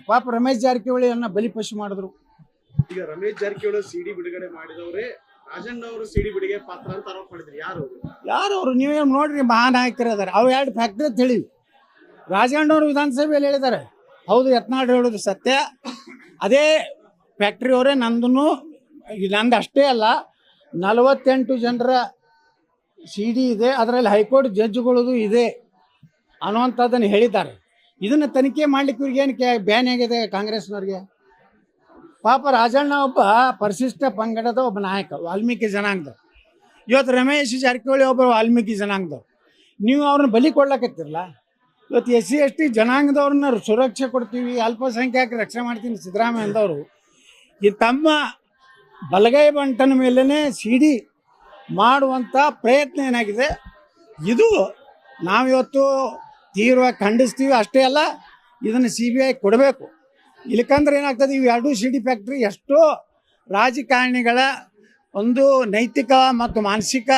ಪಾಪ ರಮೇಶ್ ಜಾರಕಿಹೊಳಿಯನ್ನ ಬಲಿಪಶು ಮಾಡಿದ್ರು. ಈಗ ರಮೇಶ್ ಜಾರಕಿಹೊಳಿ ಸಿಡಿ ಬಿಡುಗಡೆ ಮಾಡಿದವರೇ ರಾಜಣ್ಣ ಅವರು ಸಿಡಿ ಬಿಡುಗಡೆ ಪಾತ್ರ ಅಂತ ಆರೋಪ ಮಾಡಿದ್ರು. ಯಾರು ಅವರು? ನೀವೇ ನೋಡ್ರಿ, ಮಹಾನಾಯಕರು ಅದಾರೆ. ಅವು 2 ಫ್ಯಾಕ್ಟ್ರಿ ಅಂತ ಹೇಳಿ ರಾಜಣ್ಣವರು ವಿಧಾನಸಭೆಯಲ್ಲಿ ಹೇಳಿದ್ದಾರೆ. ಹೌದು, ಯತ್ನಾಳ್ ಹೇಳೋದು ಸತ್ಯ. ಅದೇ ಫ್ಯಾಕ್ಟ್ರಿ ಅವರೇ ನಂದು ಅಷ್ಟೇ ಅಲ್ಲ, 48 ಜನರ ಸಿಡಿ ಇದೆ, ಅದರಲ್ಲಿ ಹೈಕೋರ್ಟ್ ಜಡ್ಜ್ಗಳದು ಇದೆ ಅನ್ನುವಂಥದ್ದನ್ನು ಹೇಳಿದ್ದಾರೆ. ಇದನ್ನು ತನಿಖೆ ಮಾಡ್ಲಿಕ್ಕೆ ಇವ್ರಿಗೇನು ಬ್ಯಾನ್ ಆಗಿದೆ ಕಾಂಗ್ರೆಸ್ನವ್ರಿಗೆ? ಪಾಪ ರಾಜಣ್ಣ ಒಬ್ಬ ಪರಿಶಿಷ್ಟ ಪಂಗಡದ ಒಬ್ಬ ನಾಯಕ, ವಾಲ್ಮೀಕಿ ಜನಾಂಗದ. ಇವತ್ತು ರಮೇಶ್ ಜಾರಕಿಹೊಳಿ ಒಬ್ಬ ವಾಲ್ಮೀಕಿ ಜನಾಂಗದವ್ರು. ನೀವು ಅವ್ರನ್ನ ಬಲಿ ಕೊಡ್ಲಕತ್ತಿರಲ್ಲ. ಇವತ್ತು SC ST ಜನಾಂಗದವ್ರನ್ನ ಸುರಕ್ಷೆ ಕೊಡ್ತೀವಿ, ಅಲ್ಪಸಂಖ್ಯಾತರ ರಕ್ಷಣೆ ಮಾಡ್ತೀನಿ ಸಿದ್ದರಾಮಯ್ಯ ಅಂದವರು ಈ ತಮ್ಮ ಬಲಗೈ ಬಂಟನ ಮೇಲೇ ಸಿಡಿ ಮಾಡುವಂಥ ಪ್ರಯತ್ನ ಏನಾಗಿದೆ, ಇದು ನಾವಿವತ್ತು ತೀವ್ರವಾಗಿ ಖಂಡಿಸ್ತೀವಿ. ಅಷ್ಟೇ ಅಲ್ಲ, ಇದನ್ನು CBI ಕೊಡಬೇಕು. ಇಲ್ಲಕಂದ್ರೆ ಏನಾಗ್ತದೆ, ಇವು 2 ಸಿಡಿ ಫ್ಯಾಕ್ಟ್ರಿ ಎಷ್ಟೋ ರಾಜಕಾರಣಿಗಳ ಒಂದು ನೈತಿಕ ಮತ್ತು ಮಾನಸಿಕ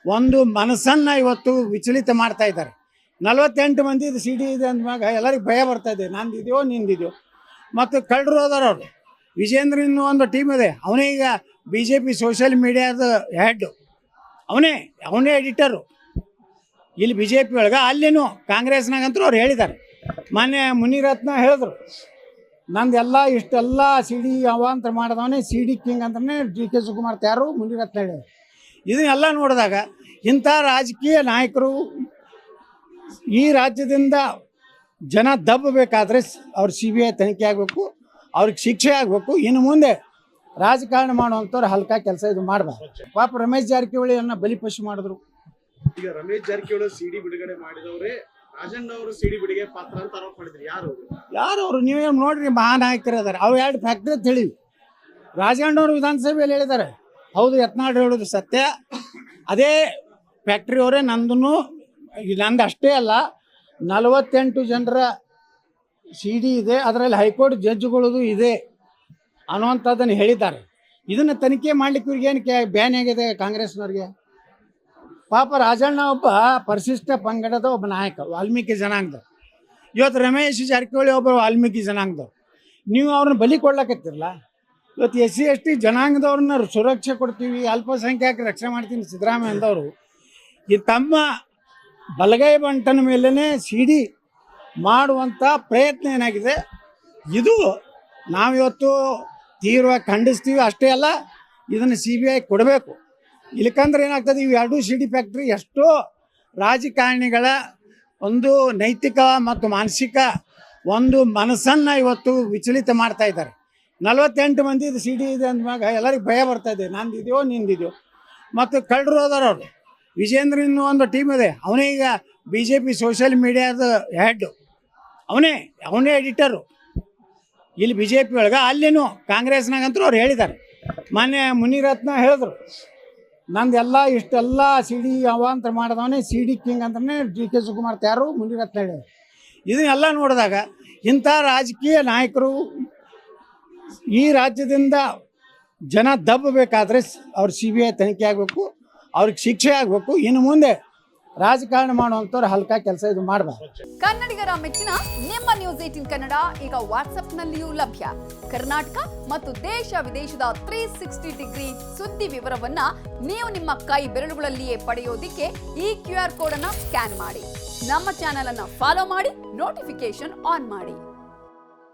ಒಂದು ಮನಸ್ಸನ್ನು ಇವತ್ತು ವಿಚಲಿತ ಮಾಡ್ತಾ ಇದ್ದಾರೆ. 48 ಮಂದಿ ಇದು ಸಿಡಿ ಇದೆ ಅಂದಾಗ ಎಲ್ಲರಿಗೆ ಭಯ ಬರ್ತಾಯಿದೆ, ನಂದಿದೆಯೋ ನಿಂದಿದೆಯೋ. ಮತ್ತು ಕಳ್ಳರು ಹೋದಾರ ಅವರು. ವಿಜೇಂದ್ರ ಇನ್ನೂ ಒಂದು ಟೀಮ್ ಇದೆ, ಅವನೇ ಈಗ BJP ಸೋಷಿಯಲ್ ಮೀಡಿಯಾದ ಹೆಡ್, ಅವನೇ ಎಡಿಟರು ಇಲ್ಲಿ BJP ಒಳಗೆ. ಅಲ್ಲಿನೂ ಕಾಂಗ್ರೆಸ್ನಾಗಂತೂ ಅವ್ರು ಹೇಳಿದ್ದಾರೆ. ಮೊನ್ನೆ ಮುನಿರತ್ನ ಹೇಳಿದ್ರು, ನಂದೆಲ್ಲ ಇಷ್ಟೆಲ್ಲ ಸಿಡಿ ಅವಾಂತರ ಮಾಡಿದವನೇ ಸಿಡಿ ಕಿಂಗ್ ಅಂತಲೇ DK ಶಿವಕುಮಾರ್ ತಯಾರು ಮುನಿರತ್ನ ಹೇಳಿದ್ರು. ಇದನ್ನೆಲ್ಲ ನೋಡಿದಾಗ ಇಂಥ ರಾಜಕೀಯ ನಾಯಕರು ಈ ರಾಜ್ಯದಿಂದ ಜನ ದಬ್ಬಬೇಕಾದ್ರೆ ಅವ್ರ CBI ತನಿಖೆ ಆಗಬೇಕು, ಅವ್ರಿಗೆ ಶಿಕ್ಷೆ ಆಗಬೇಕು. ಇನ್ನು ಮುಂದೆ ರಾಜಕಾರಣ ಮಾಡುವಂಥವ್ರು ಹಲ್ಕ ಕೆಲಸ ಇದು ಮಾಡಬಾರ್ದು. ಪಾಪ ರಮೇಶ್ ಜಾರಕಿಹೊಳಿಯನ್ನ ಬಲಿಪಶು ಮಾಡಿದ್ರು. ಈಗ ರಮೇಶ್ ಜಾರಕಿಹೊಳಿ ಸಿಡಿ ಬಿಡುಗಡೆ ಮಾಡಿದವರೇ ರಾಜಣ್ಣ ಅವರು ಸಿಡಿ ಬಿಡುಗಡೆ ಪಾತ್ರ ಅಂತ ಆರೋಪ ಮಾಡಿದ್ರು. ಯಾರು ಅವರು? ನೀವೇ ನೋಡ್ರಿ, ಮಹಾನಾಯಕರು ಅದಾರೆ. ಅವು 2 ಫ್ಯಾಕ್ಟ್ರಿ ಅಂತ ಹೇಳಿ ರಾಜಣ್ಣವರು ವಿಧಾನಸಭೆಯಲ್ಲಿ ಹೇಳಿದ್ದಾರೆ. ಹೌದು, ಯತ್ನಾಳ್ ಹೇಳೋದು ಸತ್ಯ. ಅದೇ ಫ್ಯಾಕ್ಟ್ರಿ ಅವರೇ ನಂದು ಅಷ್ಟೇ ಅಲ್ಲ, 48 ಜನರ ಸಿಡಿ ಇದೆ, ಅದರಲ್ಲಿ ಹೈಕೋರ್ಟ್ ಜಡ್ಜ್ಗಳದು ಇದೆ ಅನ್ನುವಂಥದ್ದನ್ನು ಹೇಳಿದ್ದಾರೆ. ಇದನ್ನು ತನಿಖೆ ಮಾಡ್ಲಿಕ್ಕೆ ಇವ್ರಿಗೇನು ಬ್ಯಾನ್ ಆಗಿದೆ ಕಾಂಗ್ರೆಸ್ನವ್ರಿಗೆ? ಪಾಪ ರಾಜಣ್ಣ ಒಬ್ಬ ಪರಿಶಿಷ್ಟ ಪಂಗಡದ ಒಬ್ಬ ನಾಯಕ, ವಾಲ್ಮೀಕಿ ಜನಾಂಗದ. ಇವತ್ತು ರಮೇಶ್ ಜಾರಕಿಹೊಳಿ ಒಬ್ಬ ವಾಲ್ಮೀಕಿ ಜನಾಂಗದವ್ರು. ನೀವು ಅವ್ರನ್ನ ಬಲಿ ಕೊಡ್ಲಕತ್ತಿರಲ್ಲ. ಇವತ್ತು SC ST ಜನಾಂಗದವ್ರನ್ನ ಸುರಕ್ಷೆ ಕೊಡ್ತೀವಿ, ಅಲ್ಪಸಂಖ್ಯಾತರ ರಕ್ಷಣೆ ಮಾಡ್ತೀನಿ ಸಿದ್ದರಾಮಯ್ಯ ಅಂದವರು ಈ ತಮ್ಮ ಬಲಗೈ ಬಂಟನ ಮೇಲೇ ಸಿಡಿ ಮಾಡುವಂಥ ಪ್ರಯತ್ನ ಏನಾಗಿದೆ, ಇದು ನಾವಿವತ್ತು ತೀವ್ರವಾಗಿ ಖಂಡಿಸ್ತೀವಿ. ಅಷ್ಟೇ ಅಲ್ಲ, ಇದನ್ನು CBI ಕೊಡಬೇಕು. ಇಲ್ಲಕಂದ್ರೆ ಏನಾಗ್ತದೆ, ಇವು 2 ಸಿಡಿ ಫ್ಯಾಕ್ಟ್ರಿ ಎಷ್ಟೋ ರಾಜಕಾರಣಿಗಳ ಒಂದು ನೈತಿಕ ಮತ್ತು ಮಾನಸಿಕ ಒಂದು ಮನಸ್ಸನ್ನು ಇವತ್ತು ವಿಚಲಿತ ಮಾಡ್ತಾ ಇದ್ದಾರೆ. 48 ಮಂದಿ ಇದು ಸಿಡಿ ಇದೆ ಅಂದಾಗ ಎಲ್ಲರಿಗೆ ಭಯ ಬರ್ತಾಯಿದೆ, ನಂದಿದೆಯೋ ನಿಂದಿದೆಯೋ. ಮತ್ತು ಕಳ್ಳರು ಹೋದಾರ ಅವರು. ವಿಜೇಂದ್ರ ಇನ್ನೂ ಒಂದು ಟೀಮ್ ಇದೆ, ಅವನೇ ಈಗ BJP ಸೋಷಿಯಲ್ ಮೀಡಿಯಾದ ಹೆಡ್, ಅವನೇ ಎಡಿಟರು ಇಲ್ಲಿ BJP ಒಳಗೆ. ಅಲ್ಲಿನೂ ಕಾಂಗ್ರೆಸ್ನಾಗಂತೂ ಅವ್ರು ಹೇಳಿದ್ದಾರೆ. ಮೊನ್ನೆ ಮುನಿರತ್ನ ಹೇಳಿದ್ರು, ನಂದೆಲ್ಲ ಇಷ್ಟೆಲ್ಲ ಸಿಡಿ ಅವಾಂತರ ಮಾಡಿದವನೇ ಸಿಡಿ ಕಿಂಗ್ ಅಂತಲೇ DK ಶಿವಕುಮಾರ್ ತಯಾರು ಮುನಿರತ್ನ ಹೇಳಿದ್ರು. ಇದನ್ನೆಲ್ಲ ನೋಡಿದಾಗ ಇಂಥ ರಾಜಕೀಯ ನಾಯಕರು ಈ ರಾಜ್ಯದಿಂದ ಜನ ದಬ್ಬಬೇಕಾದ್ರೆ ಅವ್ರ CBI ತನಿಖೆ ಆಗಬೇಕು, ಅವ್ರಿಗೆ ಶಿಕ್ಷೆ ಆಗಬೇಕು. ಇನ್ನು ಮುಂದೆ ರಾಜಕಾರಣ ಮಾಡುವಂಥವ್ರು ಹಲ್ಕ ಕೆಲಸ ಇದು ಮಾಡಬಾರ್ದು. ಕನ್ನಡಿಗರ ಮೆಚ್ಚಿನ ನಿಮ್ಮ ನ್ಯೂಸ್ 18 ಕನ್ನಡ ಈಗ ವಾಟ್ಸ್ಆಪ್ನಲ್ಲಿಯೂ ಲಭ್ಯ. ಕರ್ನಾಟಕ ಮತ್ತು ದೇಶ ವಿದೇಶದ 360 ಡಿಗ್ರಿ ಸುದ್ದಿ ವಿವರವನ್ನ ನೀವು ನಿಮ್ಮ ಕೈ ಬೆರಳುಗಳಲ್ಲಿಯೇ ಪಡೆಯೋದಿಕ್ಕೆ ಈ QR ಕೋಡ್ ಅನ್ನು ಸ್ಕ್ಯಾನ್ ಮಾಡಿ. ನಮ್ಮ ಚಾನೆಲ್ ಅನ್ನು ಫಾಲೋ ಮಾಡಿ, ನೋಟಿಫಿಕೇಶನ್ ಆನ್ ಮಾಡಿ.